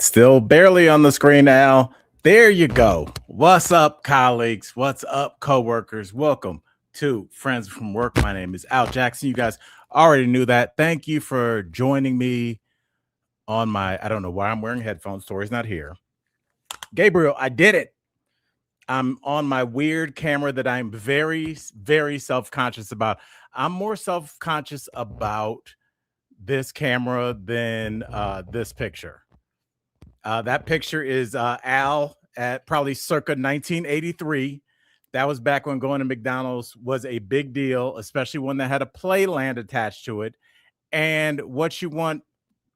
Still barely on the screen now. There you go. What's up, colleagues? What's up, coworkers? Welcome to Friends from Work. My name is Al Jackson. You guys already knew that. Thank you for joining me on I don't know why I'm wearing headphones. Tori's not here. Gabriel, I did it. I'm on my weird camera that I'm very, very self-conscious about. I'm more self-conscious about this camera than this picture. That picture is Al at probably circa 1983. That was back when going to McDonald's was a big deal, especially one that had a playland attached to it. And what you want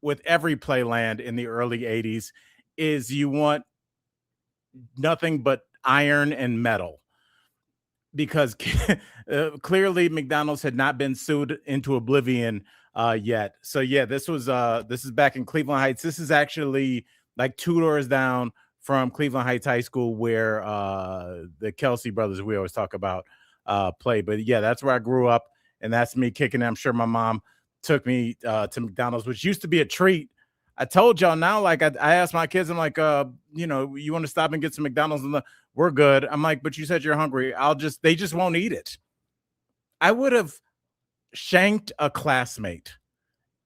with every playland in the early 80s is you want nothing but iron and metal because clearly McDonald's had not been sued into oblivion yet. So yeah, this is back in Cleveland Heights. This is actually like 2 doors down from Cleveland Heights High School, where the Kelsey brothers we always talk about play. But yeah, that's where I grew up, and that's me kicking it. I'm sure my mom took me to McDonald's, which used to be a treat. I told y'all now, like I asked my kids, I'm like, you want to stop and get some McDonald's? And we're good. I'm like, but you said you're hungry. They just won't eat it. I would have shanked a classmate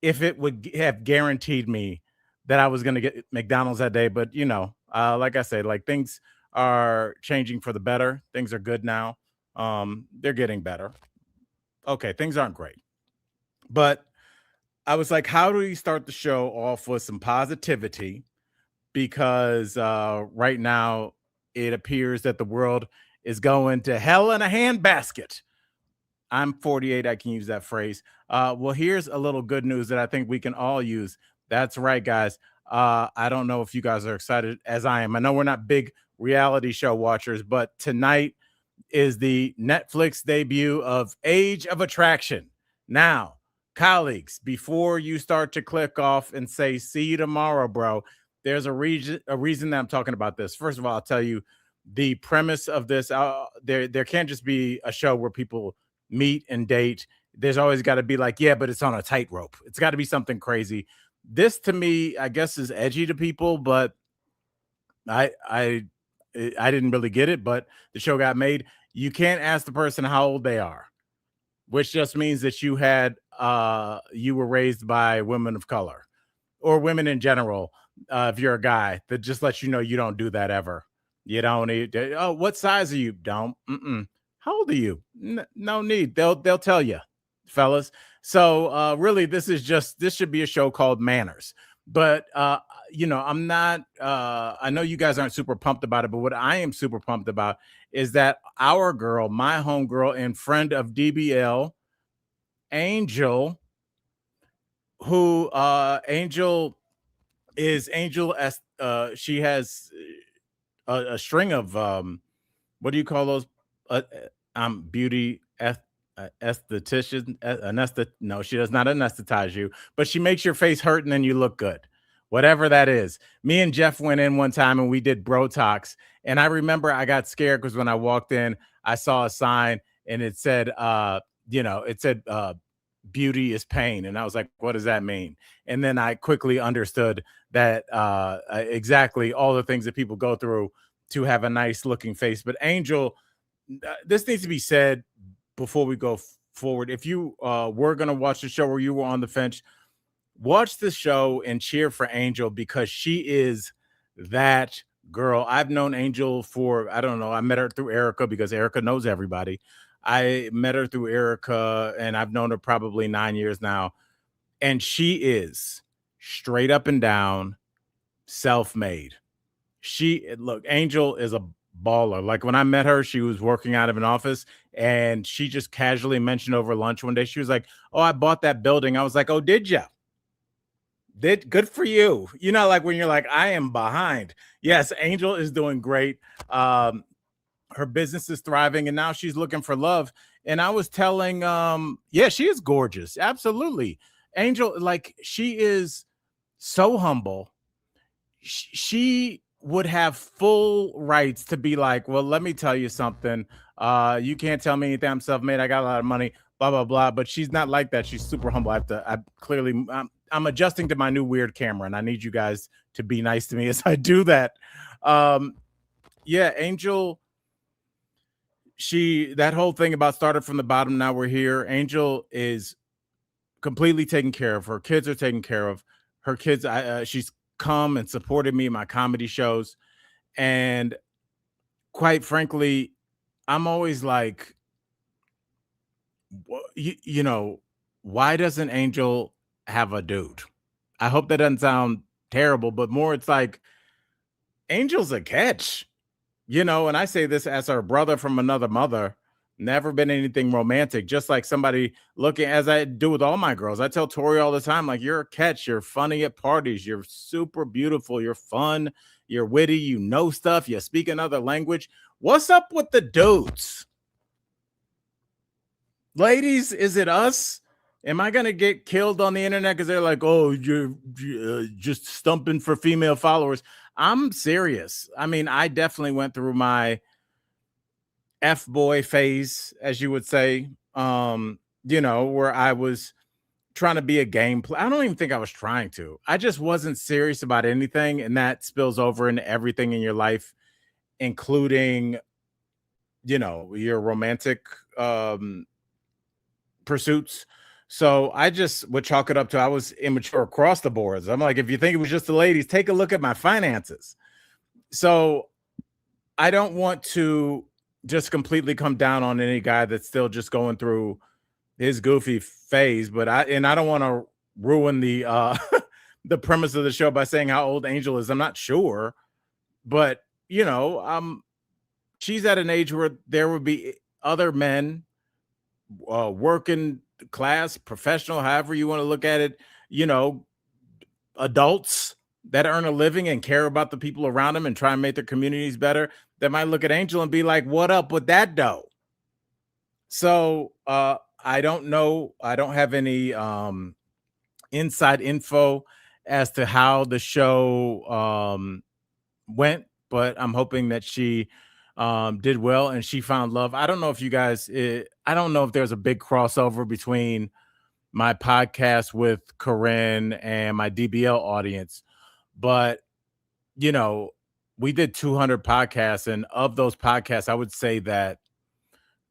if it would have guaranteed me that I was going to get McDonald's that day. But, like I said, like things are changing for the better. Things are good now. They're getting better. Okay, things aren't great. But I was like, how do we start the show off with some positivity? Because right now it appears that the world is going to hell in a handbasket. I'm 48. I can use that phrase. Well, here's a little good news that I think we can all use. That's right, guys. I don't know if you guys are excited as I am. I know we're not big reality show watchers, but tonight is the Netflix debut of Age of Attraction. Now, colleagues, before you start to click off and say, see you tomorrow, bro, there's a reason that I'm talking about this. First of all, I'll tell you the premise of this. There can't just be a show where people meet and date. There's always got to be like, yeah, but it's on a tightrope. It's got to be something crazy. This to me, I guess, is edgy to people, but I didn't really get it. But the show got made. You can't ask the person how old they are, which just means that you were raised by women of color or women in general. If you're a guy, that just lets you know you don't do that ever. You don't need. Oh, what size are you? Don't. How old are you? No need. They'll tell you, fellas. So really, this should be a show called Manners. But I'm not. I know you guys aren't super pumped about it, but what I am super pumped about is that our girl, my homegirl and friend of DBL, Angel, who Angel is Angel as she has a string of what do you call those? Beauty esthetician. No, she does not anesthetize you, but she makes your face hurt and then you look good. Whatever that is. Me and Jeff went in one time and we did Brotox. And I remember I got scared because when I walked in, I saw a sign and it said, beauty is pain. And I was like, what does that mean? And then I quickly understood that exactly all the things that people go through to have a nice looking face. But Angel, this needs to be said before we go forward. If you were going to watch the show or you were on the fence, watch the show and cheer for Angel because she is that girl. I've known Angel for, I don't know, I met her through Erica because Erica knows everybody. I met her through Erica and I've known her probably 9 years now. And she is straight up and down self-made. Angel is a baller. Like when I met her, she was working out of an office and she just casually mentioned over lunch one day, she was like, oh, I bought that building. I was like, oh, did you? Good for you. Like when you're like, I am behind. Yes, Angel is doing great. Her business is thriving and now she's looking for love. And I was telling, she is gorgeous. Absolutely. Angel, like she is so humble. She would have full rights to be like, well, let me tell you something. You can't tell me anything. I'm self-made. I got a lot of money, blah, blah, blah. But she's not like that. She's super humble. I'm adjusting to my new weird camera, and I need you guys to be nice to me as I do that. Yeah, Angel, that whole thing about started from the bottom, now we're here. Angel is completely taken care of. Her kids are taken care of. Her kids, she's come and supported me in my comedy shows. And quite frankly, I'm always like, you know, why doesn't Angel have a dude? I hope that doesn't sound terrible, but more it's like Angel's a catch, and I say this as her brother from another mother. Never been anything romantic, just like somebody looking as I do with all my girls. I tell Tori all the time, like, you're a catch, you're funny at parties, you're super beautiful, you're fun, you're witty, you know stuff, you speak another language. What's up with the dudes? Ladies, is it us? Am I gonna get killed on the internet because they're like, "Oh, you're just stumping for female followers"? I'm serious. I mean, I definitely went through my F boy phase, as you would say. Where I was trying to be a game player. I don't even think I was trying to. I just wasn't serious about anything, and that spills over into everything in your life, including, your romantic pursuits. So I just would chalk it up to I was immature across the boards. I'm like, if you think it was just the ladies, take a look at my finances. So I don't want to just completely come down on any guy that's still just going through his goofy phase, but I don't want to ruin the the premise of the show by saying how old Angel is. I'm not sure, but she's at an age where there would be other men, working class, professional, however you want to look at it, adults that earn a living and care about the people around them and try and make their communities better, that might look at Angel and be like, what up with that dough? So I don't know. I don't have any inside info as to how the show went, but I'm hoping that she did well and she found love. I don't know if you guys, I don't know if there's a big crossover between my podcast with Corinne and my DBL audience, but we did 200 podcasts, and of those podcasts, I would say that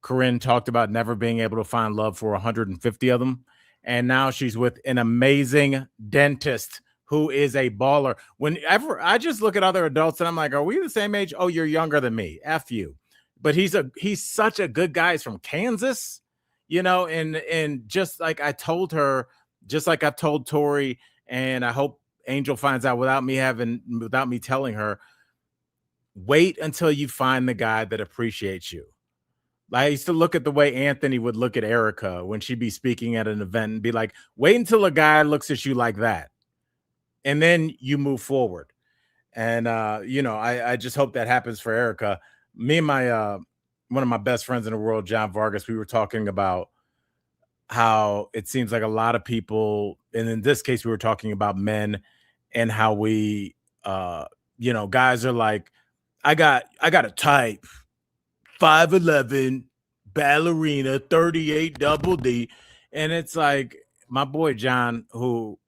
Corinne talked about never being able to find love for 150 of them. And now she's with an amazing dentist who is a baller. Whenever I just look at other adults and I'm like, are we the same age? Oh, you're younger than me. F you. But he's such a good guy. He's from Kansas, and just like I told her, just like I told Tori, and I hope Angel finds out without me telling her, wait until you find the guy that appreciates you. I used to look at the way Anthony would look at Erica when she'd be speaking at an event and be like, wait until a guy looks at you like that. And then you move forward. And, I just hope that happens for Erica. Me and my, one of my best friends in the world, John Vargas, we were talking about how it seems like a lot of people, and in this case, we were talking about men and how we, guys are like, I got a type. 5'11", ballerina, 38 double D. And it's like my boy John, who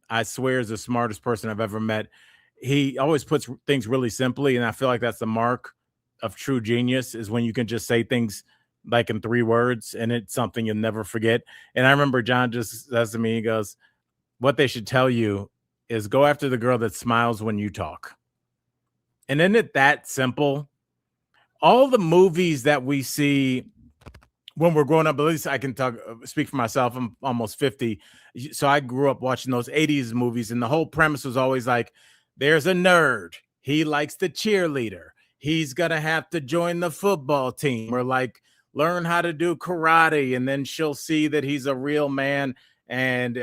I swear is the smartest person I've ever met. He always puts things really simply. And I feel like that's the mark of true genius, is when you can just say things like in 3 words and it's something you'll never forget. And I remember John just says to me, he goes, what they should tell you is go after the girl that smiles when you talk. And isn't it that simple? All the movies that we see when we're growing up, at least I can speak for myself. I'm almost 50. So I grew up watching those 80s movies, and the whole premise was always like, there's a nerd. He likes the cheerleader. He's going to have to join the football team or like learn how to do karate. And then she'll see that he's a real man and,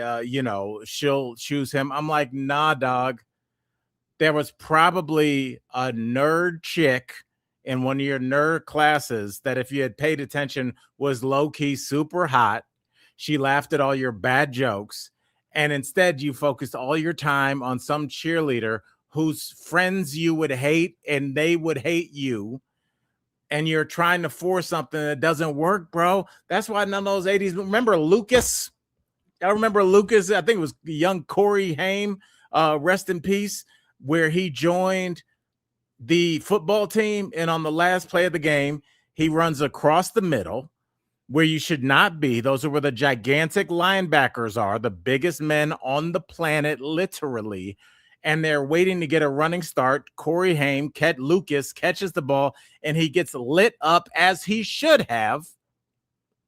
she'll choose him. I'm like, nah, dog. There was probably a nerd chick in one of your nerd classes that, if you had paid attention, was low-key super hot. She laughed at all your bad jokes, and instead you focused all your time on some cheerleader whose friends you would hate and they would hate you, and you're trying to force something that doesn't work, bro. That's why none of those 80s, remember Lucas? I remember Lucas, I think it was young Corey Haim, rest in peace, where he joined the football team. And on the last play of the game, he runs across the middle where you should not be. Those are where the gigantic linebackers are, the biggest men on the planet, literally. And they're waiting to get a running start. Corey Haim, Lucas catches the ball, and he gets lit up as he should have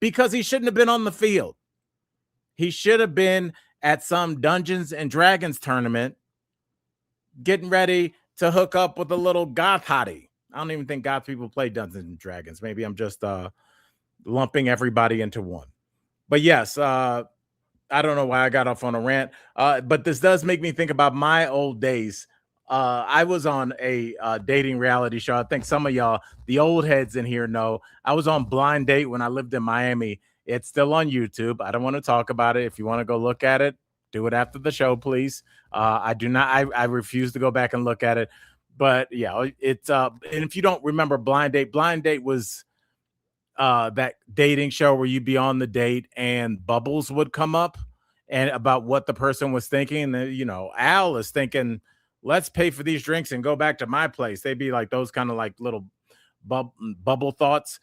because he shouldn't have been on the field. He should have been at some Dungeons and Dragons tournament getting ready to hook up with a little goth hottie. I don't even think goth people play Dungeons and Dragons. Maybe I'm just lumping everybody into one. But yes, I don't know why I got off on a rant, but this does make me think about my old days. I was on a dating reality show. I think some of y'all, the old heads in here, know I was on Blind Date when I lived in Miami. It's still on YouTube. I don't want to talk about it. If you want to go look at it, do it after the show, please. I do not. I refuse to go back and look at it. But yeah, it's and if you don't remember Blind Date was that dating show where you'd be on the date and bubbles would come up and about what the person was thinking. And you know, Al is thinking, let's pay for these drinks and go back to my place. They'd be like those kind of like little bubble thoughts.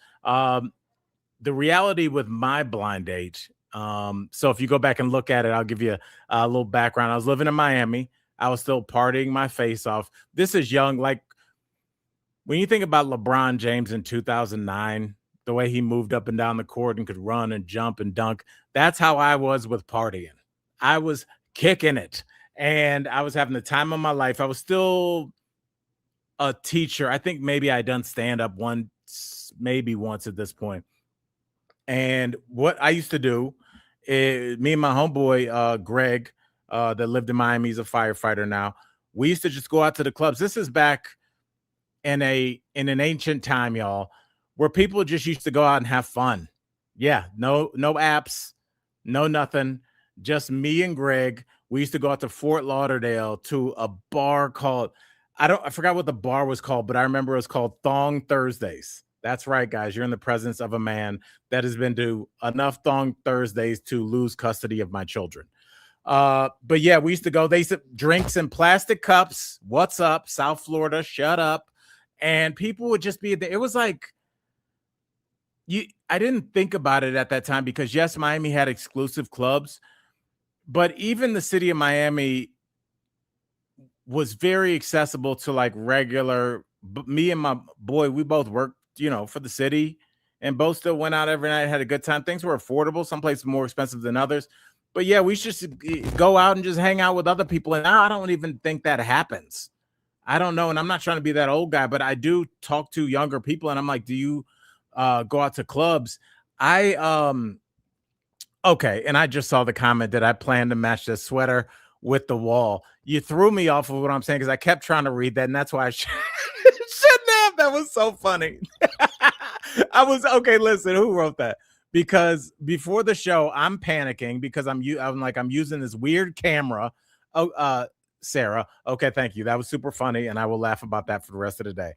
The reality with my blind date. So if you go back and look at it, I'll give you a little background. I was living in Miami. I was still partying my face off. This is young. Like when you think about LeBron James in 2009, the way he moved up and down the court and could run and jump and dunk, that's how I was with partying. I was kicking it and I was having the time of my life. I was still a teacher. I think maybe I done stand up maybe once at this point. And what I used to do is me and my homeboy, Greg, that lived in Miami, he's a firefighter now. We used to just go out to the clubs. This is back in an ancient time, y'all, where people just used to go out and have fun. Yeah, no apps, no nothing. Just me and Greg. We used to go out to Fort Lauderdale to a bar called, I forgot what the bar was called, but I remember it was called Thong Thursdays. That's right, guys. You're in the presence of a man that has been to enough Thong Thursdays to lose custody of my children. But yeah, we used to go. They used to drinks in plastic cups. What's up, South Florida? Shut up. And people would just be there. It was like I didn't think about it at that time because yes, Miami had exclusive clubs, but even the city of Miami was very accessible to like regular. Me and my boy, we both worked, for the city, and both still went out every night, had a good time. Things were affordable. Some places more expensive than others. But yeah, we should just go out and just hang out with other people. And now I don't even think that happens. I don't know. And I'm not trying to be that old guy, but I do talk to younger people. And I'm like, do you go out to clubs? Okay. And I just saw the comment that I plan to match this sweater with the wall. You threw me off of what I'm saying because I kept trying to read that. And that's why I shouldn't have. That was so funny. Okay. Listen, who wrote that? Because before the show, I'm panicking because I'm using this weird camera. Oh, Sarah. Okay, thank you. That was super funny, and I will laugh about that for the rest of the day.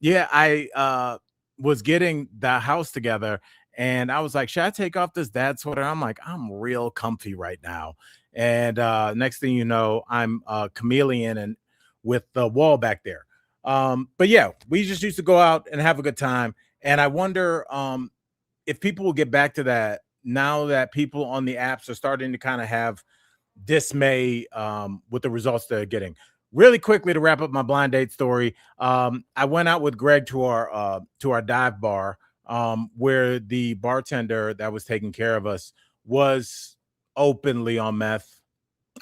Yeah, I was getting the house together, and I was like, should I take off this dad sweater? I'm like, I'm real comfy right now. And next thing you know, I'm chameleon and with the wall back there. But yeah, we just used to go out and have a good time. And I wonder if people will get back to that now that people on the apps are starting to kind of have dismay with the results they're getting. Really quickly to wrap up my blind date story, I went out with Greg to our dive bar where the bartender that was taking care of us was openly on meth.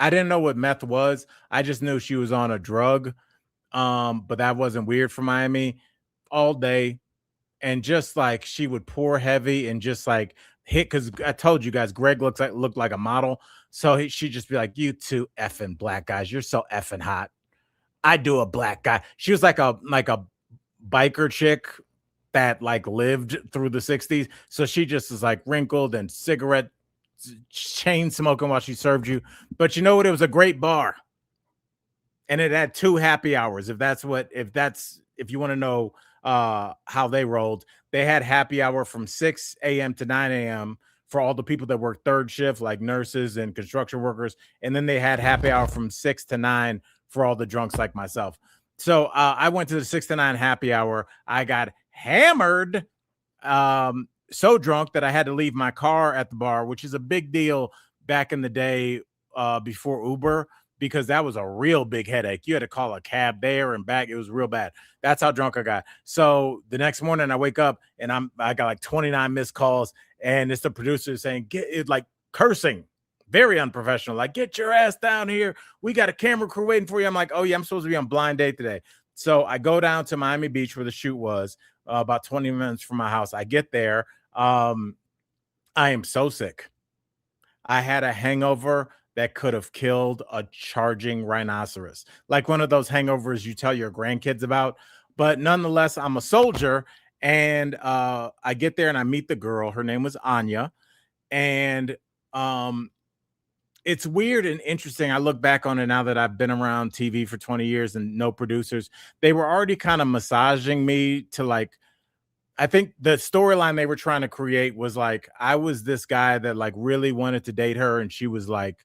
I didn't know what meth was. I just knew she was on a drug, but that wasn't weird for Miami all day. And just like she would pour heavy and just like hit, because I told you guys, Greg looked like a model. So she'd just be like, you two effing black guys, you're so effing hot. I do a black guy. She was like a biker chick that like lived through the 60s. So she just is like wrinkled and cigarette chain smoking while she served you. But you know what? It was a great bar. And it had 2 happy hours. If you want to know how they rolled, they had happy hour from 6 a.m. to 9 a.m. for all the people that work third shift, like nurses and construction workers. And then they had happy hour from 6 to 9 for all the drunks like myself. So I went to the 6 to 9 happy hour. I got hammered, so drunk that I had to leave my car at the bar, which is a big deal back in the day, before Uber, because that was a real big headache. You had to call a cab there and back. It was real bad. That's how drunk I got. So the next morning I wake up and I got like 29 missed calls, and it's the producer saying, get it, like cursing, very unprofessional, like, get your ass down here. We got a camera crew waiting for you. I'm like, oh yeah, I'm supposed to be on blind date today. So I go down to Miami Beach where the shoot was, about 20 minutes from my house. I get there. I am so sick. I had a hangover that could have killed a charging rhinoceros, like one of those hangovers you tell your grandkids about. But nonetheless, I'm a soldier, and I get there and I meet the girl. Her name was Anya, and um, it's weird and interesting. I look back on it now that I've been around TV for 20 years and no producers. They were already kind of massaging me to like, I think the storyline they were trying to create was like I was this guy that like really wanted to date her, and she was like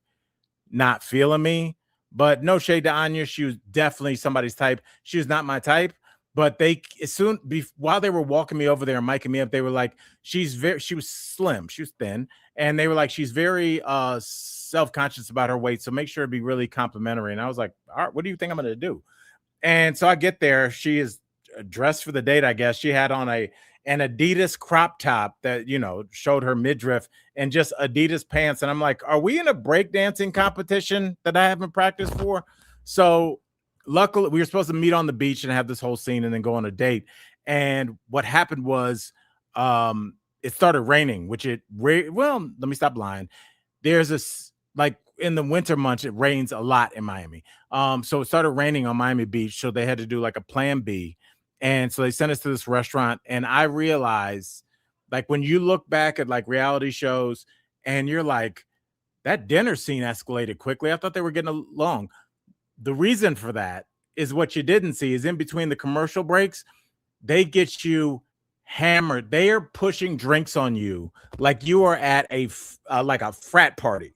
not feeling me. But no shade to Anya, she was definitely somebody's type. She was not my type. But they as soon while they were walking me over there and miking me up, they were like, she was slim, she was thin, and they were like, she's very self-conscious about her weight. So make sure to be really complimentary. And I was like, all right, what do you think I'm gonna do? And so I get there. She is dressed for the date, I guess. She had on an Adidas crop top that showed her midriff, and just Adidas pants. And I'm like, are we in a breakdancing competition that I haven't practiced for? So luckily, we were supposed to meet on the beach and have this whole scene and then go on a date. And what happened was, it started raining, which well, let me stop lying. There's this, like, in the winter months, it rains a lot in Miami. So it started raining on Miami Beach, so they had to do like a plan B. And so they sent us to this restaurant, and I realized, like, when you look back at like reality shows and you're like, that dinner scene escalated quickly. I thought they were getting along. The reason for that is what you didn't see is in between the commercial breaks, they get you hammered. They are pushing drinks on you like you are at like a frat party.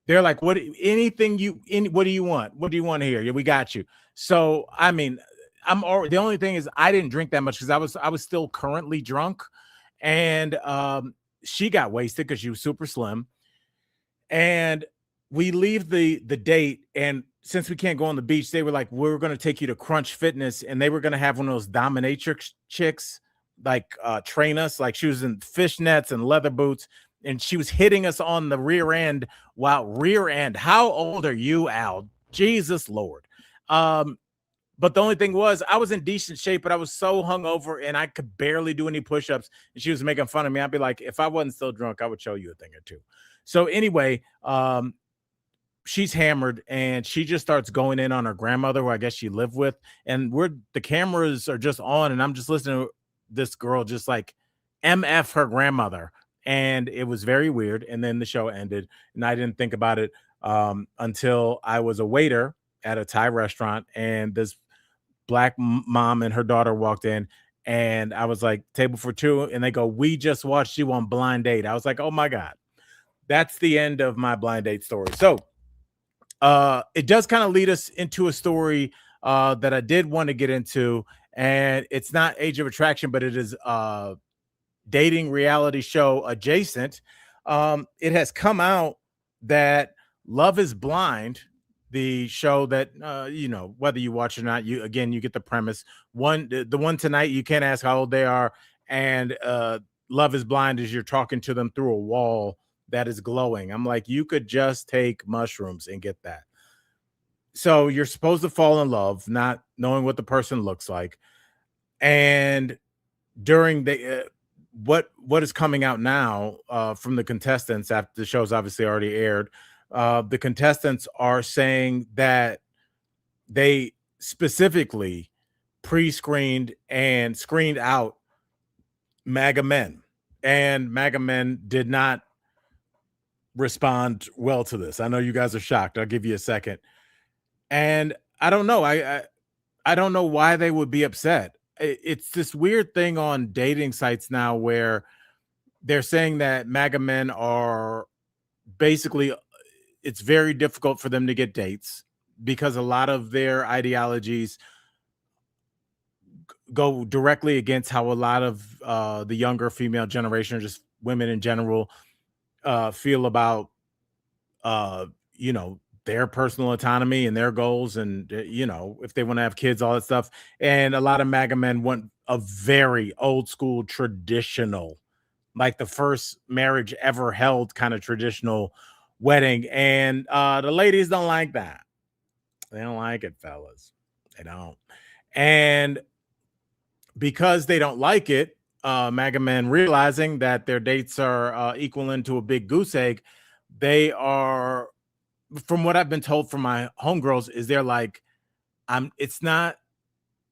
They're like, what what do you want? What do you want here? Yeah, we got you. So I mean, the only thing is I didn't drink that much because I was still currently drunk. And she got wasted because she was super slim. And we leave the date, and since we can't go on the beach, they were like, we're going to take you to Crunch Fitness, and they were going to have one of those dominatrix chicks like train us. Like, she was in fishnets and leather boots, and she was hitting us on the rear end. Wow, rear end. How old are you, Al? Jesus Lord. But the only thing was, I was in decent shape, but I was so hungover and I could barely do any push-ups. And she was making fun of me. I'd be like, if I wasn't still drunk, I would show you a thing or two. So anyway, she's hammered, and she just starts going in on her grandmother, who I guess she lived with. And the cameras are just on, and I'm just listening to this girl just like MF her grandmother. And it was very weird. And then the show ended, and I didn't think about it until I was a waiter at a Thai restaurant, and this black mom and her daughter walked in, and I was like, table for two, and they go, we just watched you on blind date. I was like, oh my God. That's the end of my blind date story. So it does kind of lead us into a story that I did want to get into, and it's not Age of Attraction, but it is dating reality show adjacent. It has come out that Love is Blind, the show that whether you watch or not, you get the premise. The one tonight, you can't ask how old they are, and Love is Blind is you're talking to them through a wall that is glowing. I'm like, you could just take mushrooms and get that. So you're supposed to fall in love, not knowing what the person looks like. And during the what is coming out now from the contestants after the show's obviously already aired, the contestants are saying that they specifically pre-screened and screened out MAGA men, and MAGA men did not respond well to this. I know you guys are shocked. I'll give you a second. And I don't know. I don't know why they would be upset. It's this weird thing on dating sites now where they're saying that MAGA men are basically, it's very difficult for them to get dates because a lot of their ideologies go directly against how a lot of the younger female generation, or just women in general, feel about uh, you know, their personal autonomy and their goals, and if they want to have kids, all that stuff. And a lot of MAGA men want a very old school, traditional, like the first marriage ever held kind of traditional wedding. And the ladies don't like that. They don't like it, fellas. They don't. And because they don't like it, MAGA men realizing that their dates are equal into a big goose egg, they are, from what I've been told from my homegirls, is they're like, it's not,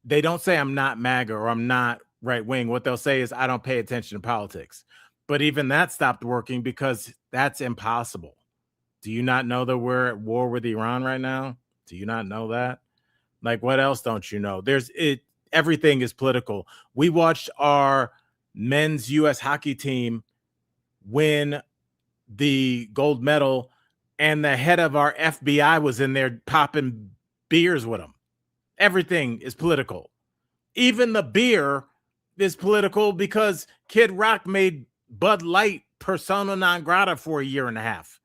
they don't say I'm not MAGA or I'm not right wing. What they'll say is I don't pay attention to politics. But even that stopped working because that's impossible. Do you not know that we're at war with Iran right now? Do you not know that? Like, what else don't you know? Everything is political. We watched our men's US hockey team win the gold medal, and the head of our FBI was in there popping beers with them. Everything is political. Even the beer is political because Kid Rock made Bud Light persona non grata for a year and a half.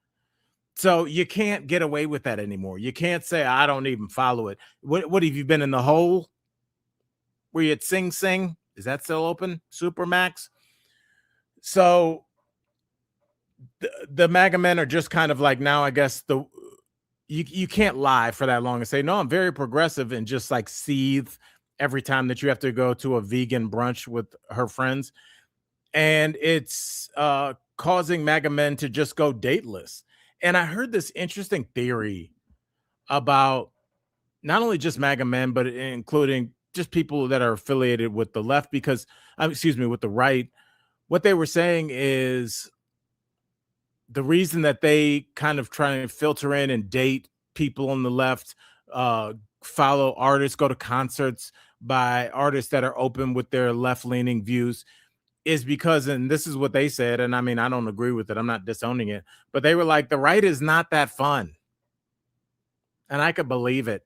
So you can't get away with that anymore. You can't say I don't even follow it. What have you been in the hole? Were you at Sing Sing? Is that still open? Supermax? So the MAGA men are just kind of like, now I guess you can't lie for that long and say, no, I'm very progressive, and just like seethe every time that you have to go to a vegan brunch with her friends. And it's causing MAGA men to just go dateless. And I heard this interesting theory about not only just MAGA men, but including just people that are affiliated with the left, because, with the right. What they were saying is the reason that they kind of try and filter in and date people on the left, follow artists, go to concerts by artists that are open with their left-leaning views, is because, and this is what they said, and I mean, I don't agree with it, I'm not disowning it, but they were like, the right is not that fun. And I could believe it.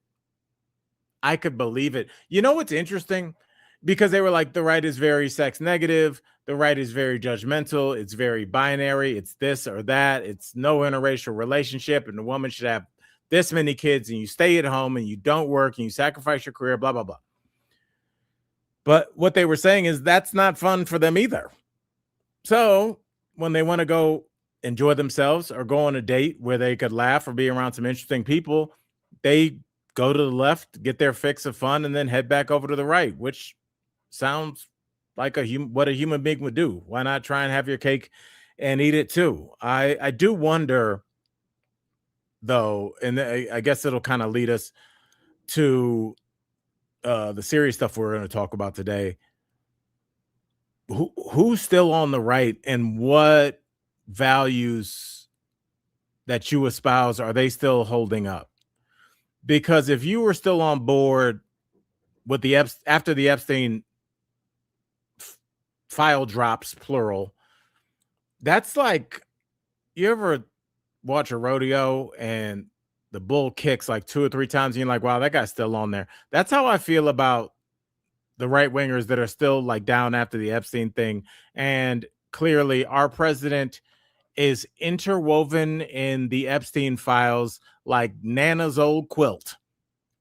I could believe it. You know what's interesting? Because they were like, the right is very sex negative, the right is very judgmental, it's very binary, it's this or that, it's no interracial relationship, and the woman should have this many kids, and you stay at home and you don't work and you sacrifice your career, blah, blah, blah. But what they were saying is that's not fun for them either. So when they want to go enjoy themselves or go on a date where they could laugh or be around some interesting people, they go to the left, get their fix of fun, and then head back over to the right, which sounds like what a human being would do. Why not try and have your cake and eat it too? I do wonder, though, and I guess it'll kind of lead us to the serious stuff we're going to talk about today. Who's still on the right, and what values that you espouse are they still holding up? Because if you were still on board with after the Epstein file drops, plural, that's like, you ever watch a rodeo and the bull kicks like 2 or 3 times and you're like, wow, that guy's still on there. That's how I feel about the right wingers that are still like down after the Epstein thing. And clearly our president is interwoven in the Epstein files like Nana's old quilt.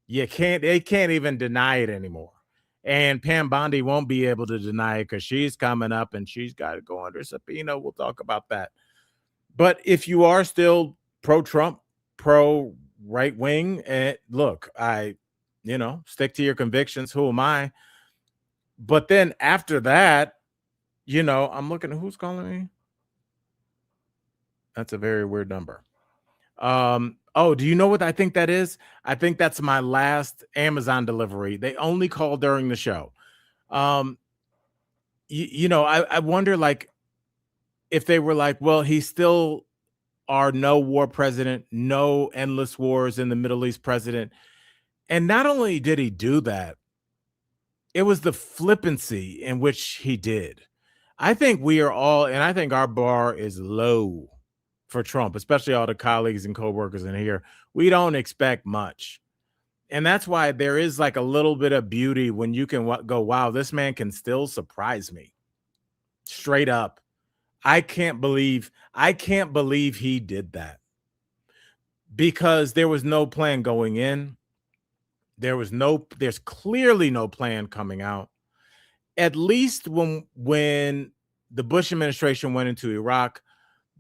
They can't even deny it anymore. And Pam Bondi won't be able to deny it because she's coming up and she's got to go under subpoena. We'll talk about that. But if you are still pro-Trump, pro-right wing, and look, stick to your convictions. Who am I? But then after that, I'm looking at who's calling me. That's a very weird number. Oh, do you know what I think that is? I think that's my last Amazon delivery. They only call during the show. I wonder, like, if they were like, well, he's still our no war president, no endless wars in the Middle East president. And not only did he do that, it was the flippancy in which he did. I think we are all, and I think our bar is low for Trump, especially all the colleagues and coworkers in here. We don't expect much. And that's why there is like a little bit of beauty when you can go, wow, this man can still surprise me straight up. I can't believe he did that because there was no plan going in. There's clearly no plan coming out. At least when the Bush administration went into Iraq,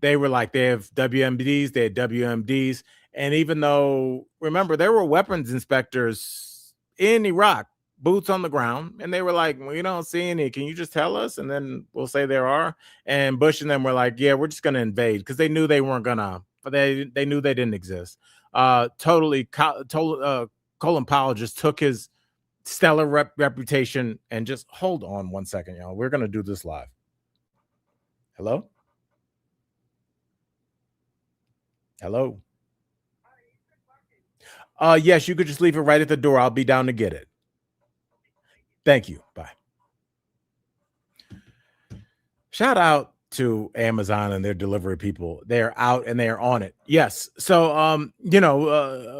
they were like, they have WMDs, they had WMDs. And even though, remember, there were weapons inspectors in Iraq, boots on the ground, and they were like, we don't see any. Can you just tell us? And then we'll say there are. And Bush and them were like, yeah, we're just going to invade because they knew they weren't going to, but they knew they didn't exist. Colin Powell just took his stellar reputation and just hold on one second, y'all. We're going to do this live. Hello? Hello? Yes, you could just leave it right at the door. I'll be down to get it. Thank you. Bye. Shout out to Amazon and their delivery people. They're out and they're on it. Yes. So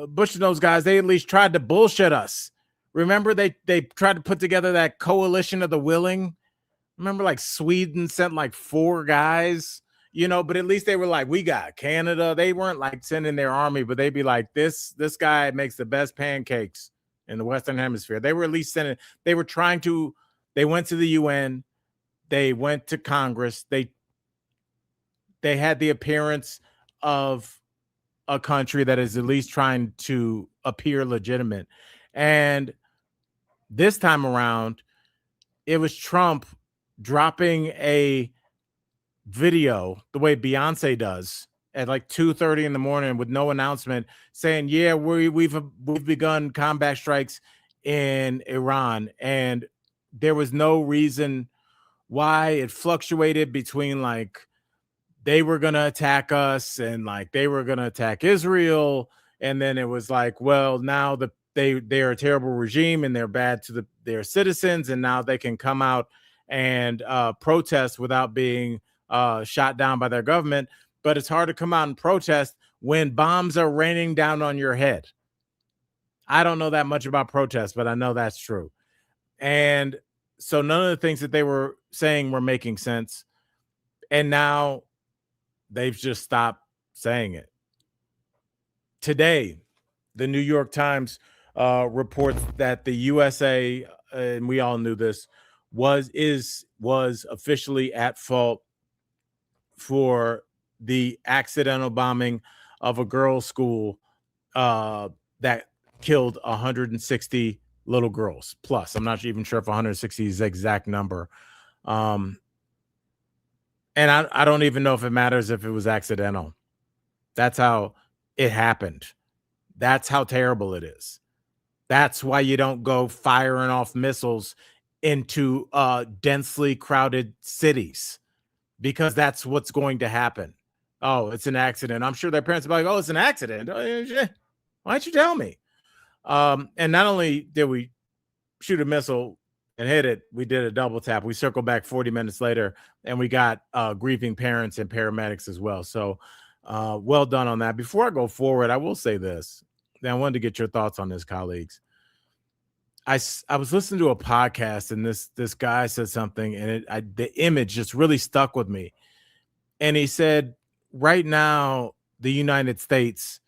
Bush and those guys, they at least tried to bullshit us. Remember they tried to put together that coalition of the willing. Remember, like Sweden sent like 4 guys, but at least they were like, we got Canada. They weren't like sending their army, but they'd be like, this guy makes the best pancakes in the Western Hemisphere. They were at least sending, they were trying to, they went to the UN, they went to Congress, they had the appearance of a country that is at least trying to appear legitimate. And this time around, it was Trump dropping a video the way Beyonce does at like 2:30 in the morning with no announcement, saying, yeah, we've begun combat strikes in Iran. And there was no reason why. It fluctuated between like they were going to attack us and like they were going to attack Israel. And then it was like, well, now they're a terrible regime and they're bad to their citizens. And now they can come out and protest without being shot down by their government. But it's hard to come out and protest when bombs are raining down on your head. I don't know that much about protests, but I know that's true. And so none of the things that they were saying were making sense. And now they've just stopped saying it. Today, the New York Times reports that the USA, and we all knew this, was officially at fault for the accidental bombing of a girls' school that killed 160 little girls plus. I'm not even sure if 160 is the exact number. And I don't even know if it matters if it was accidental. That's how it happened. That's how terrible it is. That's why you don't go firing off missiles into densely crowded cities, because that's what's going to happen. Oh, it's an accident. I'm sure their parents will be like, oh, it's an accident. Why don't you tell me? And not only did we shoot a missile and hit it, we did a double tap. We circled back 40 minutes later and we got grieving parents and paramedics as well. So well done on that. Before I go forward, I will say this. Now, I wanted to get your thoughts on this, colleagues. I was listening to a podcast and this guy said something and the image just really stuck with me. And he said, right now, the United States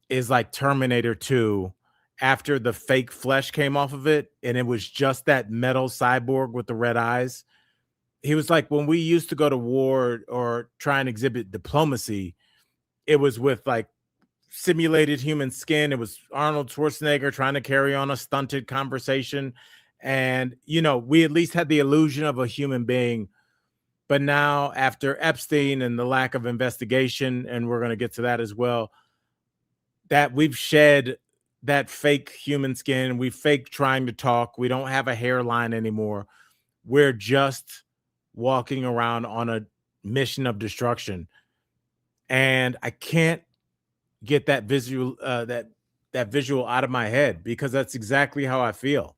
is like Terminator 2 after the fake flesh came off of it. And it was just that metal cyborg with the red eyes. He was like, when we used to go to war or try and exhibit diplomacy, it was with like simulated human skin. It was Arnold Schwarzenegger trying to carry on a stunted conversation. And, we at least had the illusion of a human being. But now after Epstein and the lack of investigation, and we're going to get to that as well, that we've shed that fake human skin. We fake trying to talk. We don't have a hairline anymore. We're just walking around on a mission of destruction. And I can't get that visual that visual out of my head, because that's exactly how I feel.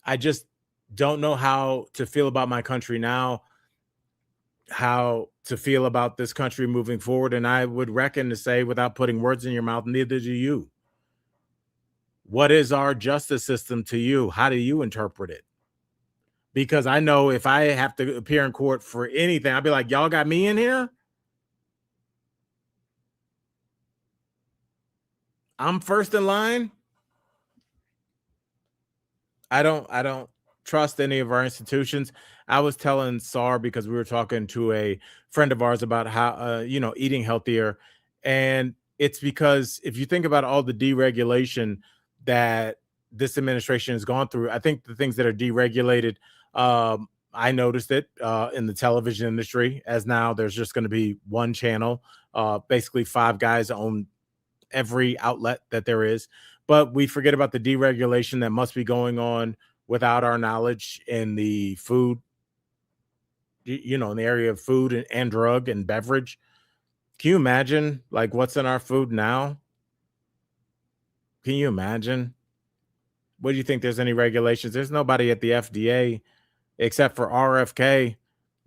I just don't know how to feel about my country now. how to feel about this country moving forward. And I would reckon to say, without putting words in your mouth, neither do you. What is our justice system to you? How do you interpret it? Because I know if I have to appear in court for anything, I'll be like, y'all got me in here. I'm first in line. I don't trust any of our institutions. I was telling SAR because we were talking to a friend of ours about how eating healthier, and it's because if you think about all the deregulation that this administration has gone through, I think the things that are deregulated, I noticed it in the television industry, as now there's just going to be one channel. Basically, five guys own every outlet that there is, but we forget about the deregulation that must be going on without our knowledge in the food, in the area of food and drug and beverage. Can you imagine like what's in our food now? Can you imagine? What do you think? There's any regulations? There's nobody at the FDA except for RFK.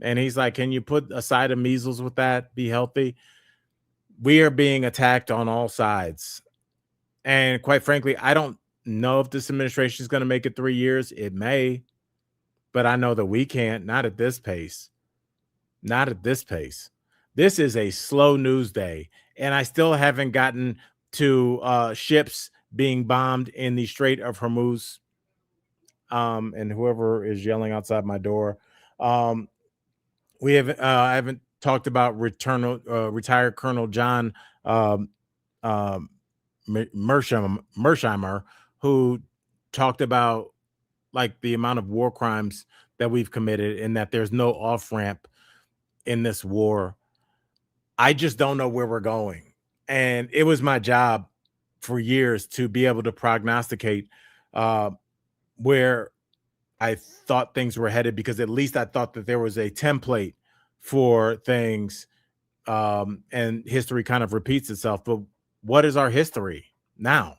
And he's like, can you put a side of measles with that? Be healthy. We are being attacked on all sides. And quite frankly, I don't know if this administration is going to make it 3 years. It may, but I know that we can't, not at this pace. Not at this pace. This is a slow news day. And I still haven't gotten to ships being bombed in the Strait of Hormuz. And whoever is yelling outside my door. I haven't talked about retired Colonel John um, Mersheimer, who talked about like the amount of war crimes that we've committed and that there's no off ramp in this war. I just don't know where we're going. And it was my job for years to be able to prognosticate where I thought things were headed, because at least I thought that there was a template for things, and history kind of repeats itself. But what is our history now?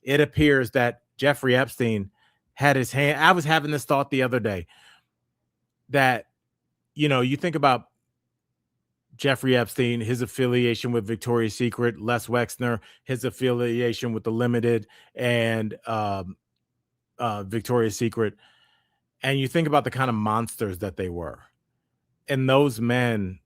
It appears that Jeffrey Epstein had his hand. I was having this thought the other day that, you think about Jeffrey Epstein, his affiliation with Victoria's Secret, Les Wexner, his affiliation with the Limited and Victoria's Secret, and you think about the kind of monsters that they were. And those men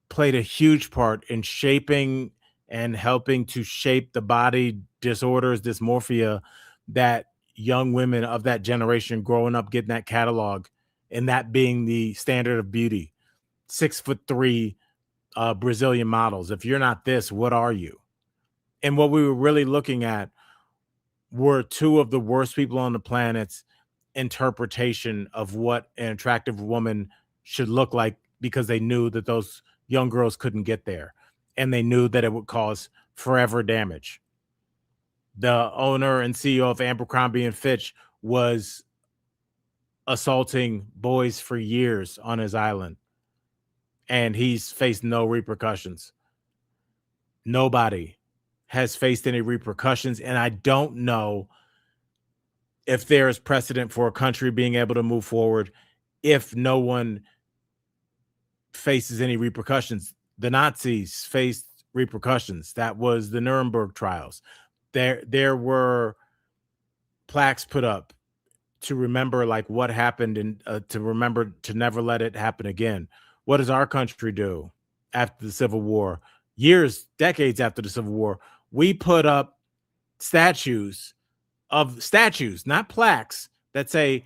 played a huge part in shaping and helping to shape the body disorders, dysmorphia, that young women of that generation growing up getting that catalog, and that being the standard of beauty. 6'3" Brazilian models. If you're not this, what are you? And what we were really looking at were two of the worst people on the planet's interpretation of what an attractive woman should look like, because they knew that those young girls couldn't get there, and they knew that it would cause forever damage. The owner and CEO of Abercrombie and Fitch was assaulting boys for years on his island, and he's faced no repercussions. Nobody has faced any repercussions, and I don't know if there is precedent for a country being able to move forward if no one faces any repercussions. The Nazis faced repercussions. That was the Nuremberg trials. There were plaques put up to remember like what happened, and to remember to never let it happen again. What does our country do after the Civil War? Years, decades after the Civil War, we put up statues, not plaques, that say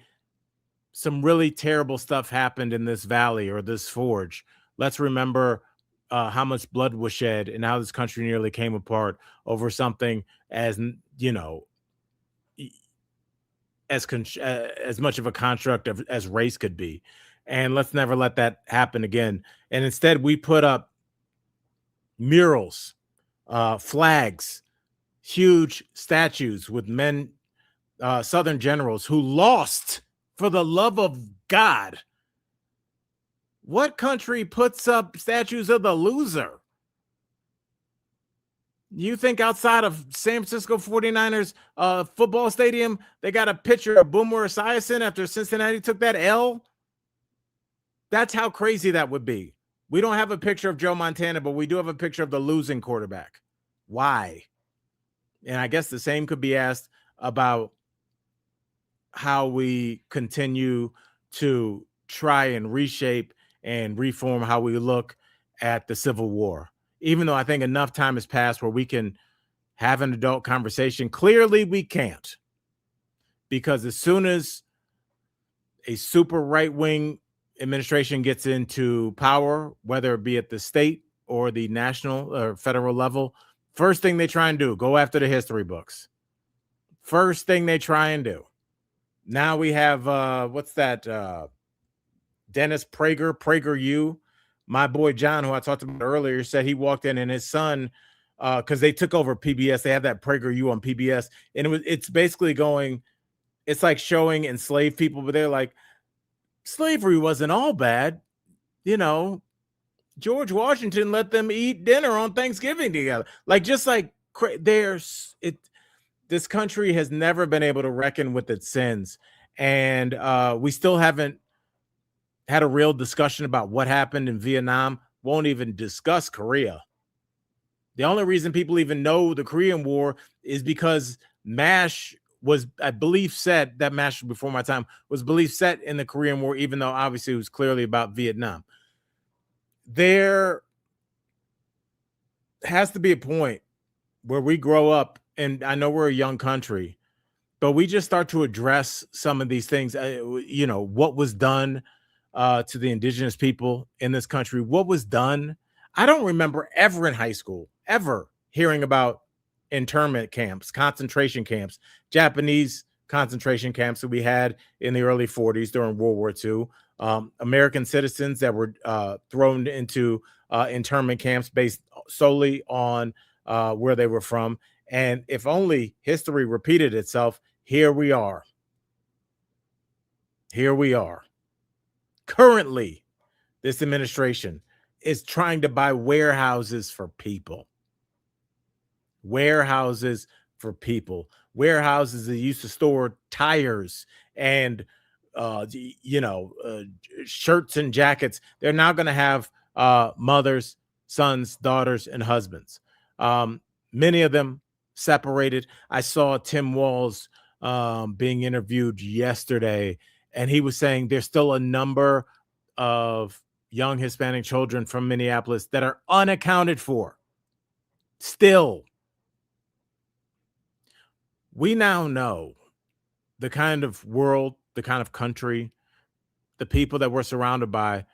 some really terrible stuff happened in this valley or this forge. Let's remember how much blood was shed and how this country nearly came apart over something as as much of a construct as race could be. And let's never let that happen again. And instead, we put up murals, flags, huge statues with men, Southern generals who lost. For the love of God, what country puts up statues of the loser? You think outside of San Francisco 49ers football stadium, they got a picture of Boomer Esiason after Cincinnati took that L? That's how crazy that would be. We don't have a picture of Joe Montana, but we do have a picture of the losing quarterback. Why? And I guess the same could be asked about how we continue to try and reshape and reform how we look at the Civil War. Even though I think enough time has passed where we can have an adult conversation, clearly we can't. Because as soon as a super right-wing administration gets into power, whether it be at the state or the national or federal level, first thing they try and do, go after the history books. First thing they try and do. Now we have what's that? Dennis PragerU. My boy John, who I talked about earlier, said he walked in and his son, because they took over PBS. They have that PragerU on PBS, and it's basically going. It's like showing enslaved people, but they're like, slavery wasn't all bad, you know. George Washington let them eat dinner on Thanksgiving together. Like, just like there's it. This country has never been able to reckon with its sins, and we still haven't had a real discussion about what happened in Vietnam. Won't even discuss Korea. The only reason people even know the Korean War is because MASH was, I believe, set, that MASH before my time, was believed set in the Korean War, even though obviously it was clearly about Vietnam. There has to be a point where we grow up, and I know we're a young country, but we just start to address some of these things. You know, what was done to the indigenous people in this country, what was done. I don't remember ever in high school, ever hearing about internment camps, concentration camps, Japanese concentration camps that we had in the early 40s during World War II, American citizens that were thrown into internment camps based solely on where they were from. And if only history repeated itself, here we are. Here we are. Currently, this administration is trying to buy warehouses for people. Warehouses for people. Warehouses that used to store tires and shirts and jackets. They're now going to have mothers, sons, daughters, and husbands. Many of them separated. I saw Tim Walz being interviewed yesterday, and he was saying there's still a number of young Hispanic children from Minneapolis that are unaccounted for. Still, we now know the kind of world, the kind of country, the people that we're surrounded by.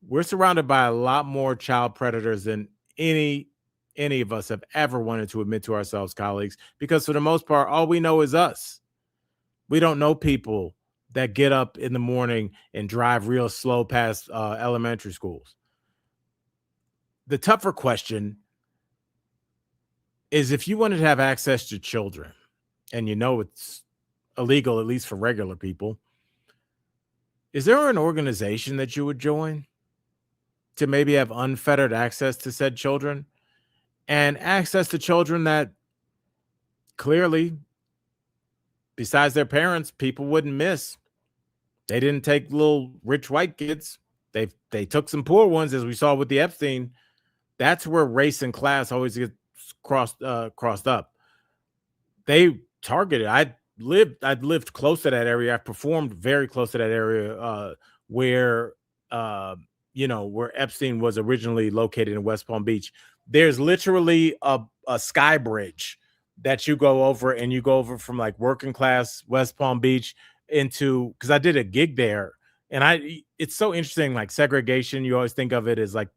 We're surrounded by a lot more child predators than any of us have ever wanted to admit to ourselves, colleagues, because for the most part, all we know is us. We don't know people that get up in the morning and drive real slow past elementary schools. The tougher question is, if you wanted to have access to children, and you know it's illegal, at least for regular people, is there an organization that you would join to maybe have unfettered access to said children, and access to children that clearly, besides their parents, people wouldn't miss? They didn't take little rich white kids. They took some poor ones, as we saw with the Epstein. That's where race and class always get crossed up. They targeted. I'd lived close to that area. I performed very close to that area where Epstein was originally located in West Palm Beach. There's literally a sky bridge that you go over, and you go over from like working class West Palm Beach into, because I did a gig there, and it's so interesting, like segregation. You always think of it as like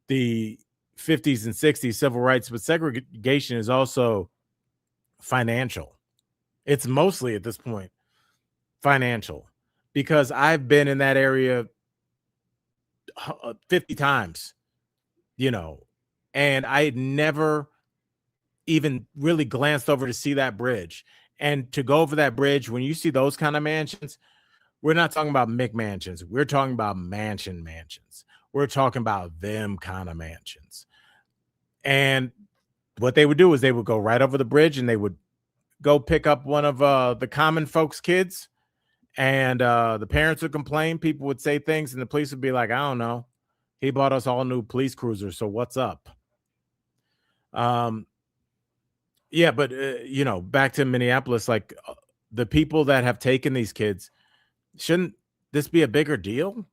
the 50s and 60s civil rights, but segregation is also financial. It's mostly at this point financial, because I've been in that area 50 times, and I had never even really glanced over to see that bridge. And to go over that bridge, when you see those kind of mansions, we're not talking about McMansions. We're talking about mansions. We're talking about them kind of mansions. And what they would do is they would go right over the bridge, and they would go pick up one of the common folks' kids, And the parents would complain, people would say things, and the police would be like, I don't know. He bought us all new police cruisers, so what's up? Um, yeah, but back to Minneapolis, like the people that have taken these kids, shouldn't this be a bigger deal?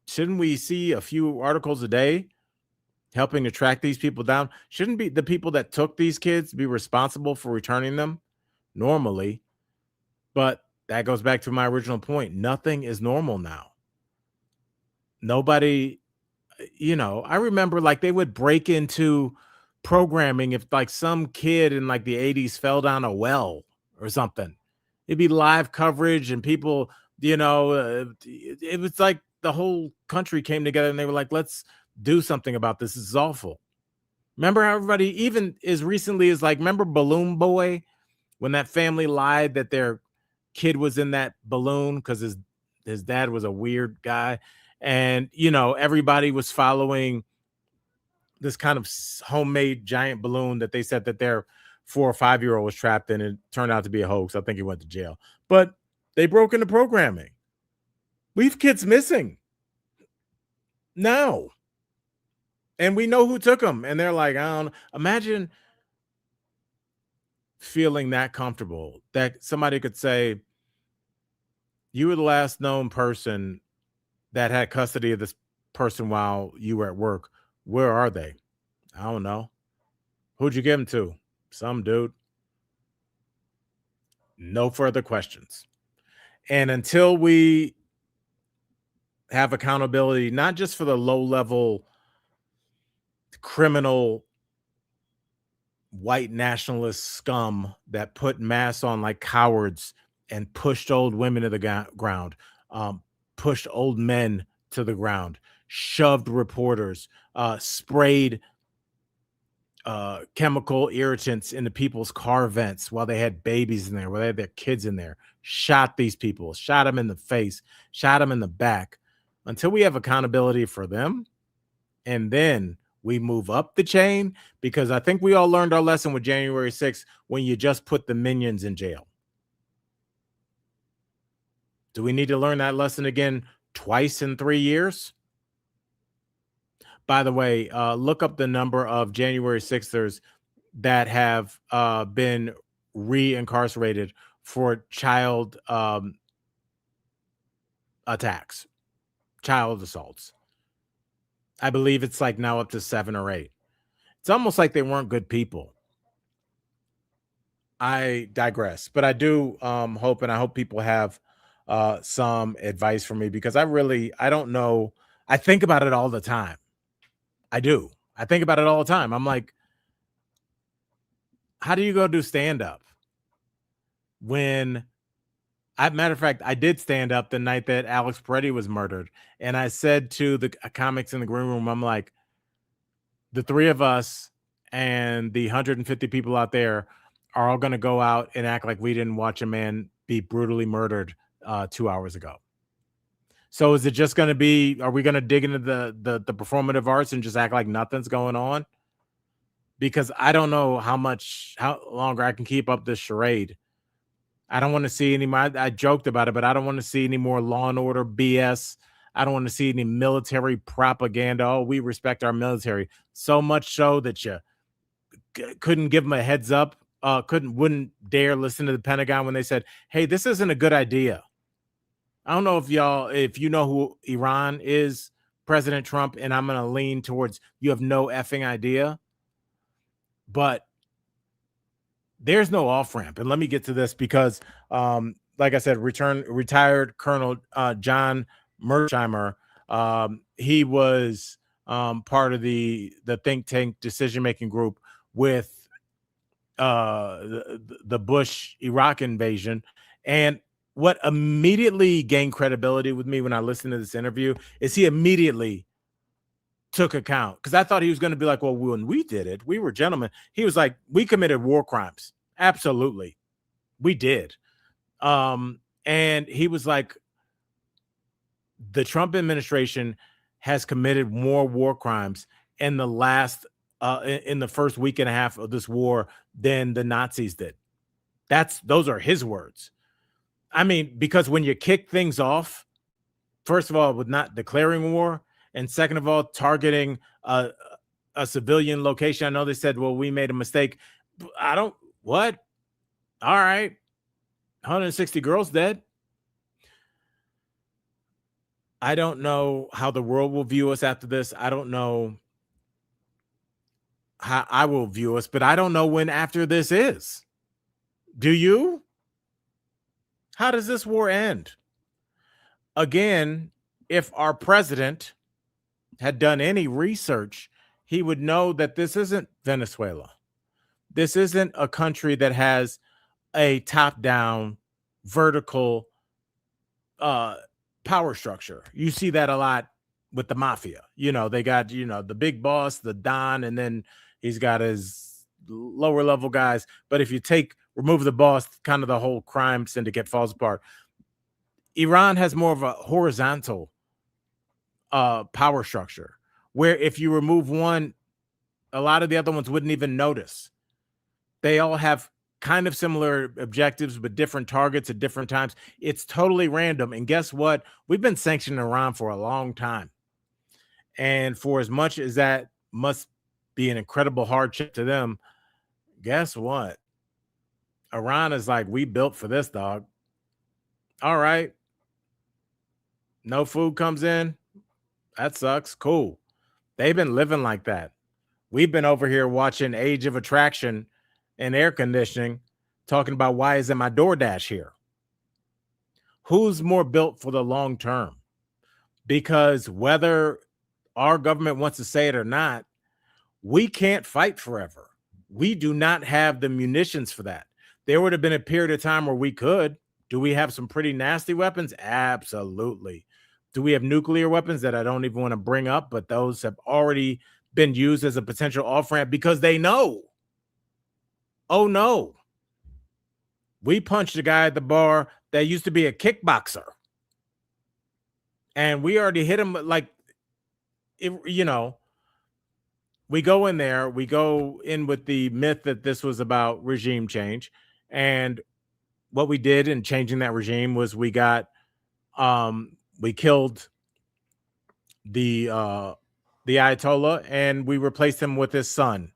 Shouldn't we see a few articles a day helping to track these people down? Shouldn't be the people that took these kids be responsible for returning them normally? But that goes back to my original point. Nothing is normal now. Nobody, I remember like they would break into programming if like some kid in like the 80s fell down a well or something. It'd be live coverage and people, it was like the whole country came together and they were like, let's do something about this. This is awful. Remember how everybody, even as recently as like, remember Balloon Boy, when that family lied that their kid was in that balloon because his dad was a weird guy, and everybody was following this kind of homemade giant balloon that they said that their 4 or 5-year-old was trapped in. It turned out to be a hoax. I think he went to jail, but they broke into programming. We have kids missing now, and we know who took them, and they're like, I don't imagine feeling that comfortable that somebody could say, you were the last known person that had custody of this person while you were at work. Where are they? I don't know. Who'd you give them to? Some dude. No further questions. And until we have accountability, not just for the low level criminal white nationalist scum that put masks on like cowards and pushed old women to the ground, pushed old men to the ground, shoved reporters, sprayed chemical irritants into people's car vents while they had babies in there, while they had their kids in there, shot these people, shot them in the face, shot them in the back. Until we have accountability for them, and then we move up the chain, because I think we all learned our lesson with January 6th when you just put the minions in jail. Do we need to learn that lesson again twice in 3 years? By the way, look up the number of January 6thers that have been re-incarcerated for child attacks, child assaults. I believe it's like now up to 7 or 8. It's almost like they weren't good people. I digress, but I do hope, and I hope people have some advice for me, because I don't know. I think about it all the time. I do. I think about it all the time. I'm like, how do you go do stand up when matter of fact, I did stand up the night that Alex Peretti was murdered. And I said to the comics in the green room, I'm like, the three of us and the 150 people out there are all going to go out and act like we didn't watch a man be brutally murdered 2 hours ago. So is it just going to be, are we going to dig into the performative arts and just act like nothing's going on? Because I don't know how longer I can keep up this charade. I don't want to see any more. I joked about it, but I don't want to see any more Law and Order BS. I don't want to see any military propaganda. Oh, we respect our military so much so that you couldn't give them a heads up. Wouldn't dare listen to the Pentagon when they said, "Hey, this isn't a good idea." I don't know if you know who Iran is, President Trump, and I'm going to lean towards you have no effing idea. But there's no off ramp. And let me get to this because, like I said, retired Colonel John Mersheimer, he was part of the think tank decision making group with the Bush Iraq invasion. And what immediately gained credibility with me when I listened to this interview is he immediately took account, because I thought he was going to be like, well, when we did it, we were gentlemen. He was like, we committed war crimes. Absolutely. We did. And he was like, the Trump administration has committed more war crimes in the first week and a half of this war than the Nazis did. Those are his words. I mean, because when you kick things off, first of all, with not declaring war, and second of all, targeting a civilian location. I know they said, well, we made a mistake. I don't, what? All right. 160 girls dead. I don't know how the world will view us after this. I don't know how I will view us, but I don't know when after this is. Do you? How does this war end? Again, if our president had done any research, he would know that this isn't Venezuela. This isn't a country that has a top-down vertical uh power structure. You see that a lot with the mafia. They got, the big boss, the Don, and then he's got his lower level guys. But if you remove the boss, kind of the whole crime syndicate falls apart. Iran has more of a horizontal power structure where if you remove one, a lot of the other ones wouldn't even notice. They all have kind of similar objectives, but different targets at different times. It's totally random. And guess what? We've been sanctioning Iran for a long time. And for as much as that must be an incredible hardship to them, guess what? Iran is like, we built for this, dog. All right. No food comes in. That sucks. Cool. They've been living like that. We've been over here watching Age of Attraction and air conditioning, talking about why isn't my DoorDash here? Who's more built for the long term? Because whether our government wants to say it or not, we can't fight forever. We do not have the munitions for that. There would have been a period of time where we could. Do we have some pretty nasty weapons? Absolutely. Do we have nuclear weapons that I don't even want to bring up, but those have already been used as a potential off-ramp because they know. Oh no. We punched a guy at the bar that used to be a kickboxer. And we already hit him like, we go in there, we go in with the myth that this was about regime change. And what we did in changing that regime was we killed the Ayatollah and we replaced him with his son,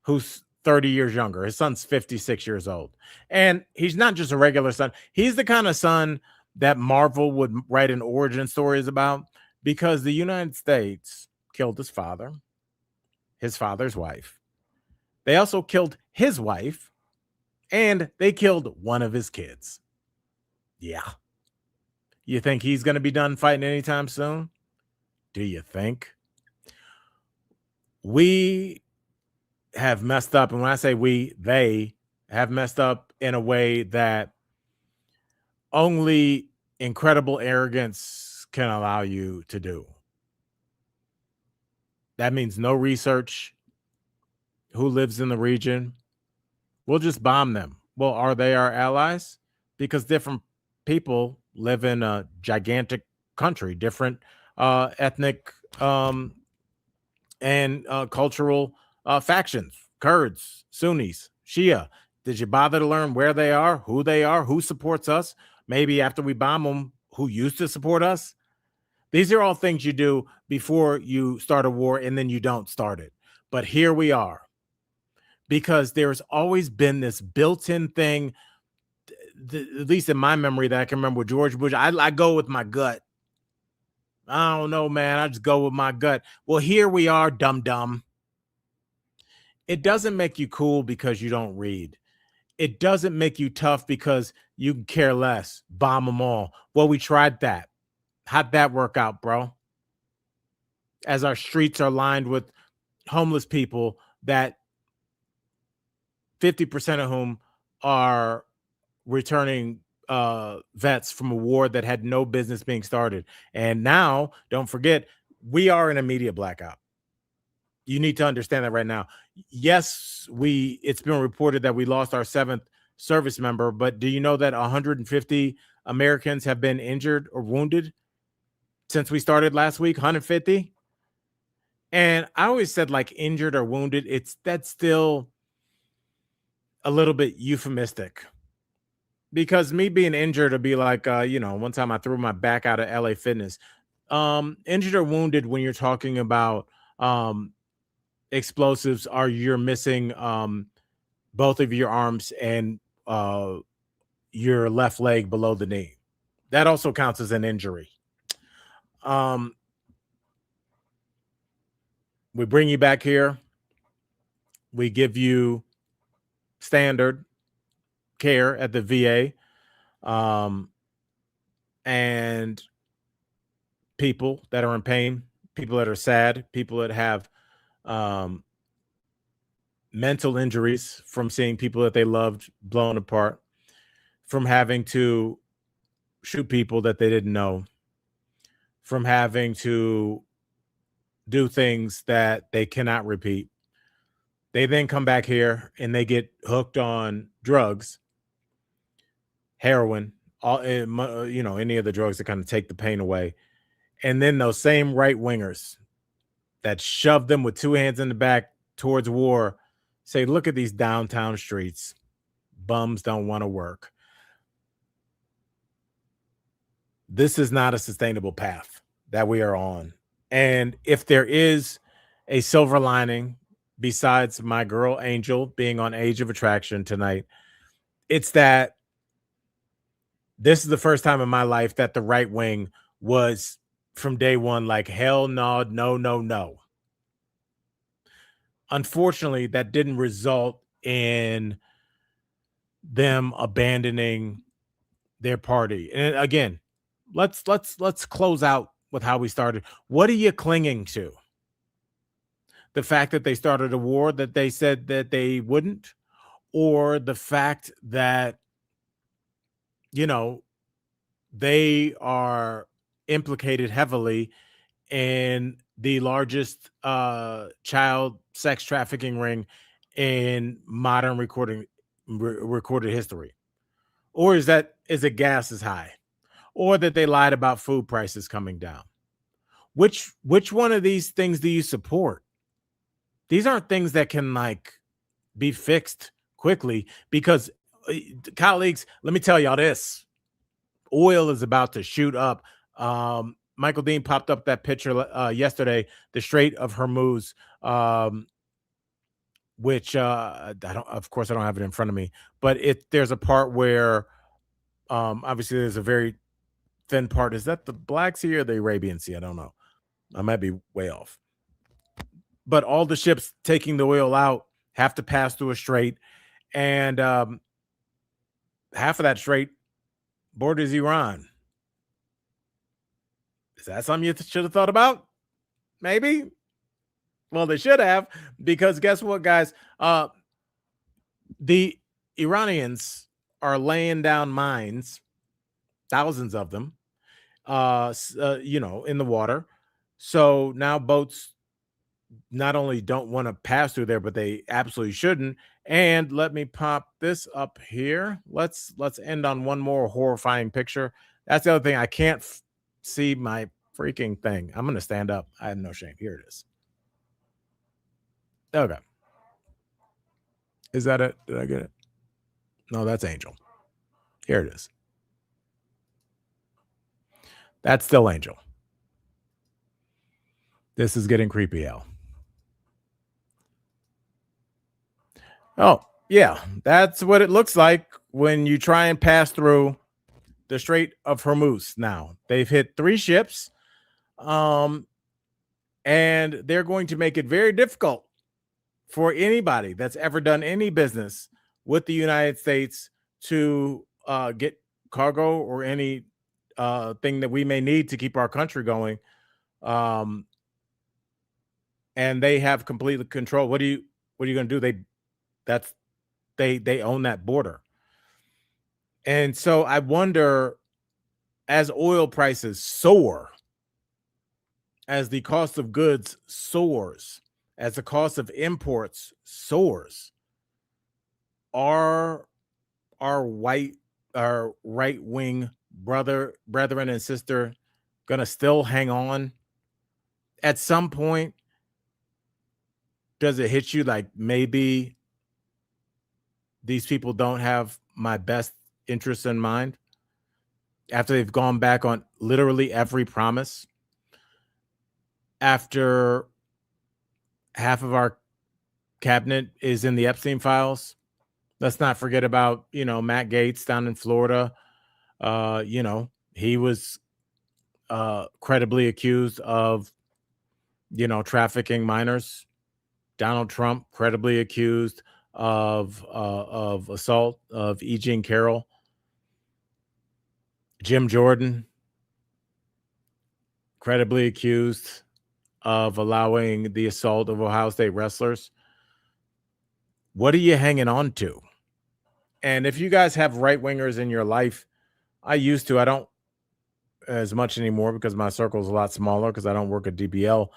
who's 30 years younger. His son's 56 years old. And he's not just a regular son. He's the kind of son that Marvel would write an origin stories about, because the United States killed his father, his father's wife. They also killed his wife, and they killed one of his kids. Yeah. You think he's going to be done fighting anytime soon? Do you think? We have messed up. And when I say we, they have messed up in a way that only incredible arrogance can allow you to do. That means no research. Who lives in the region? We'll just bomb them. Well, are they our allies? Because different people live in a gigantic country, different ethnic and cultural factions, Kurds, Sunnis, Shia. Did you bother to learn where they are, who supports us? Maybe after we bomb them, who used to support us? These are all things you do before you start a war, and then you don't start it. But here we are, because there's always been this built-in thing, at least in my memory, that I can remember with George Bush. I go with my gut. I don't know, man. I just go with my gut. Well, here we are, dumb. It doesn't make you cool because you don't read. It doesn't make you tough because you can care less. Bomb them all. Well, we tried that. How'd that work out, bro? As our streets are lined with homeless people that 50% of whom are returning vets from a war that had no business being started. And now, don't forget, we are in a media blackout. You need to understand that right now. Yes, it's been reported that we lost our 7th service member, but do you know that 150 Americans have been injured or wounded since we started last week? 150. And I always said, like, injured or wounded, that's still a little bit euphemistic. because me being injured to be like, one time I threw my back out of LA Fitness. Injured or wounded when you're talking about um explosives are you're missing both of your arms and uh your left leg below the knee. That also counts as an injury. Um, we bring you back here. We give you standard care at the VA, and people that are in pain, people that are sad, people that have um, mental injuries from seeing people that they loved blown apart, from having to shoot people that they didn't know, from having to do things that they cannot repeat. They then come back here and they get hooked on drugs, heroin, any of the drugs that kind of take the pain away. And then those same right wingers that shove them with two hands in the back towards war say, look at these downtown streets. Bums don't want to work. This is not a sustainable path that we are on. And if there is a silver lining besides my girl Angel being on Age of Attraction tonight, it's that this is the first time in my life that the right wing was from day one like, hell no, no, no, no. Unfortunately, that didn't result in them abandoning their party. And again, let's close out with how we started. What are you clinging to? The fact that they started a war that they said that they wouldn't, or the fact that you know they are implicated heavily in the largest child sex trafficking ring in modern recorded history? Or is it gas is high, or that they lied about food prices coming down? Which one of these things do you support? These aren't things that can like be fixed quickly because uh, colleagues, let me tell y'all this. Oil is about to shoot up. Michael Dean popped up that picture yesterday, the Strait of Hormuz, which I don't, of course, I don't have it in front of me, but there's a part where obviously there's a very thin part. Is that the Black Sea or the Arabian Sea? I don't know. I might be way off. But all the ships taking the oil out have to pass through a strait, and half of that strait borders Iran. Is that something you should have thought about? Maybe. Well, they should have, because guess what, guys? The Iranians are laying down mines, thousands of them, in the water. So now boats not only don't want to pass through there, but they absolutely shouldn't. And let me pop this up here. Let's end on one more horrifying picture. That's the other thing. I can't see my freaking thing. I'm gonna stand up. I have no shame. Here it is. Okay. Is that it? Did I get it? No, that's Angel. Here it is. That's still Angel. This is getting creepy, Al. Oh, yeah. That's what it looks like when you try and pass through the Strait of Hormuz now. They've hit 3 ships, and they're going to make it very difficult for anybody that's ever done any business with the United States to get cargo or any thing that we may need to keep our country going. And they have complete control. What are you going to do? They own that border. And so I wonder, as oil prices soar, as the cost of goods soars, as the cost of imports soars, are our right wing brethren and sister gonna still hang on? At some point, does it hit you like maybe these people don't have my best interests in mind, after they've gone back on literally every promise, after half of our cabinet is in the Epstein files. Let's not forget about, Matt Gaetz down in Florida. He was credibly accused of, trafficking minors. Donald Trump credibly accused of assault of E. Jean Carroll. Jim Jordan credibly accused of allowing the assault of Ohio State wrestlers. What are you hanging on to? And if you guys have right wingers in your life, I used to. I don't as much anymore because my circle is a lot smaller because I don't work at DBL.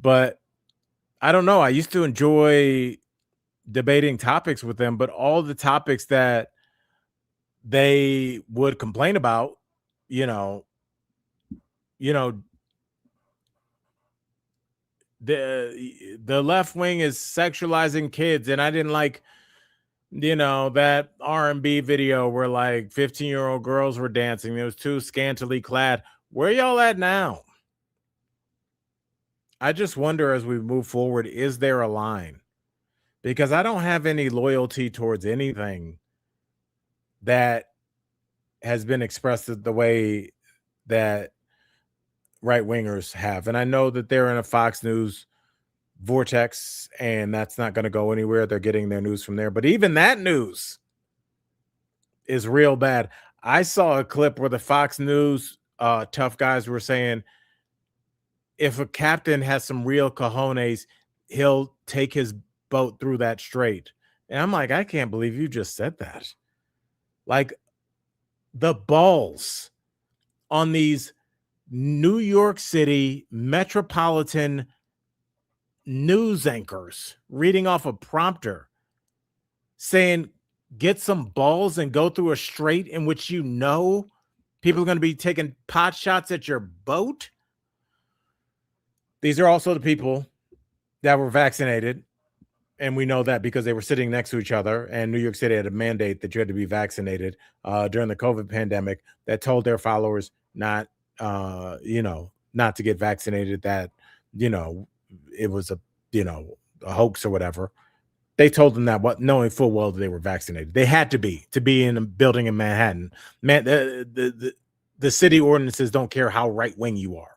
But I don't know. I used to enjoy debating topics with them, but all the topics that they would complain about, you know, the left wing is sexualizing kids, and I didn't like, that R&B video where like 15-year-old girls were dancing. It was too scantily clad. Where y'all at now? I just wonder as we move forward, is there a line? Because I don't have any loyalty towards anything that has been expressed the way that right wingers have. And I know that they're in a Fox News vortex and that's not going to go anywhere. They're getting their news from there. But even that news is real bad. I saw a clip where the Fox News tough guys were saying if a captain has some real cojones, he'll take his boat through that strait. And I'm like, I can't believe you just said that. Like, the balls on these New York City metropolitan news anchors reading off a prompter saying, get some balls and go through a strait in which people are going to be taking pot shots at your boat. These are also the people that were vaccinated. And we know that because they were sitting next to each other, and New York City had a mandate that you had to be vaccinated during the COVID pandemic that told their followers not to get vaccinated, that, it was a hoax or whatever. They told them that, knowing full well that they were vaccinated. They had to be in a building in Manhattan. Man, the city ordinances don't care how right wing you are.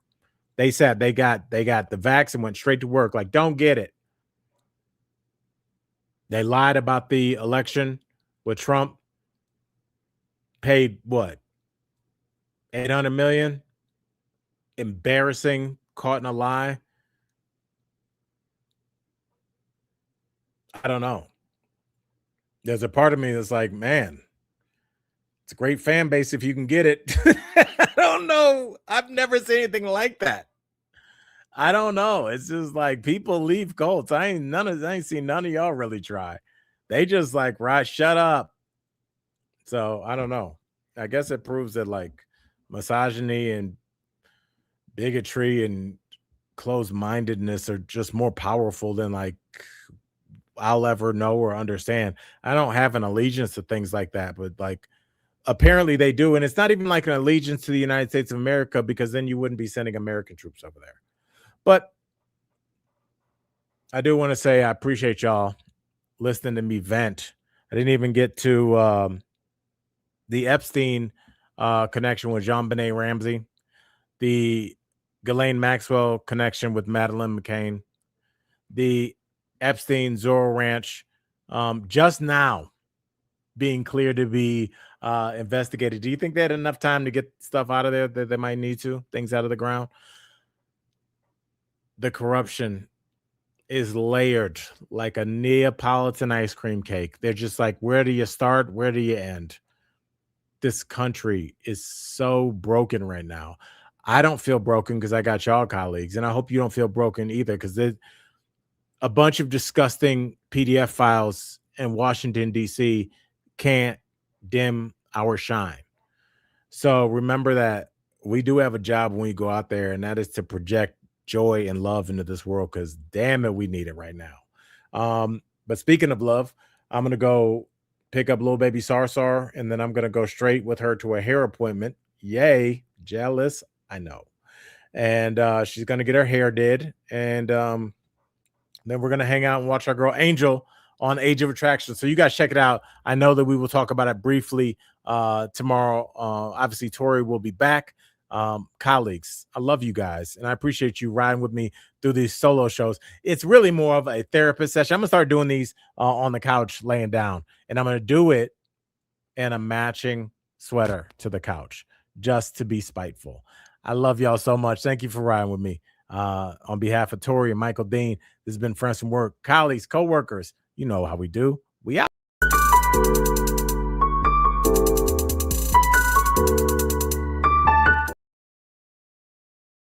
They said they got the vax and went straight to work. Like, don't get it. They lied about the election with Trump. Paid what? $800 million. Embarrassing. Caught in a lie. I don't know. There's a part of me that's like, man, it's a great fan base if you can get it. I don't know. I've never seen anything like that. I don't know. It's just like people leave cults. I ain't seen none of y'all really try. They just like, right, shut up. So I don't know. I guess it proves that like misogyny and bigotry and closed-mindedness are just more powerful than like I'll ever know or understand. I don't have an allegiance to things like that, but like apparently they do. And it's not even like an allegiance to the United States of America, because then you wouldn't be sending American troops over there. But I do want to say I appreciate y'all listening to me vent. I didn't even get to the Epstein connection with JonBenet Ramsey, the Ghislaine Maxwell connection with Madeleine McCain, the Epstein Zorro Ranch just now being cleared to be investigated. Do you think they had enough time to get stuff out of there that they might need to, things out of the ground? The corruption is layered like a Neapolitan ice cream cake. They're just like, where do you start? Where do you end? This country is so broken right now. I don't feel broken because I got y'all colleagues, and I hope you don't feel broken either, because there's a bunch of disgusting PDF files in Washington, D.C. can't dim our shine. So remember that we do have a job when we go out there, and that is to project joy and love into this world, because damn it, we need it right now. But speaking of love, I'm going to go pick up little baby Sarsar, and then I'm gonna go straight with her to a hair appointment. Yay, jealous, I know. And she's gonna get her hair did, and then we're gonna hang out and watch our girl Angel on Age of Attraction. So you guys check it out. I know that we will talk about it briefly tomorrow. Obviously, Tori will be back. Colleagues, I love you guys, and I appreciate you riding with me through these solo shows. It's really more of a therapist session. I'm gonna start doing these on the couch, laying down, and I'm gonna do it in a matching sweater to the couch, just to be spiteful. I love y'all so much. Thank you for riding with me. On behalf of Tori and Michael Dean, this has been Friends from Work, colleagues, co-workers. You know how we do.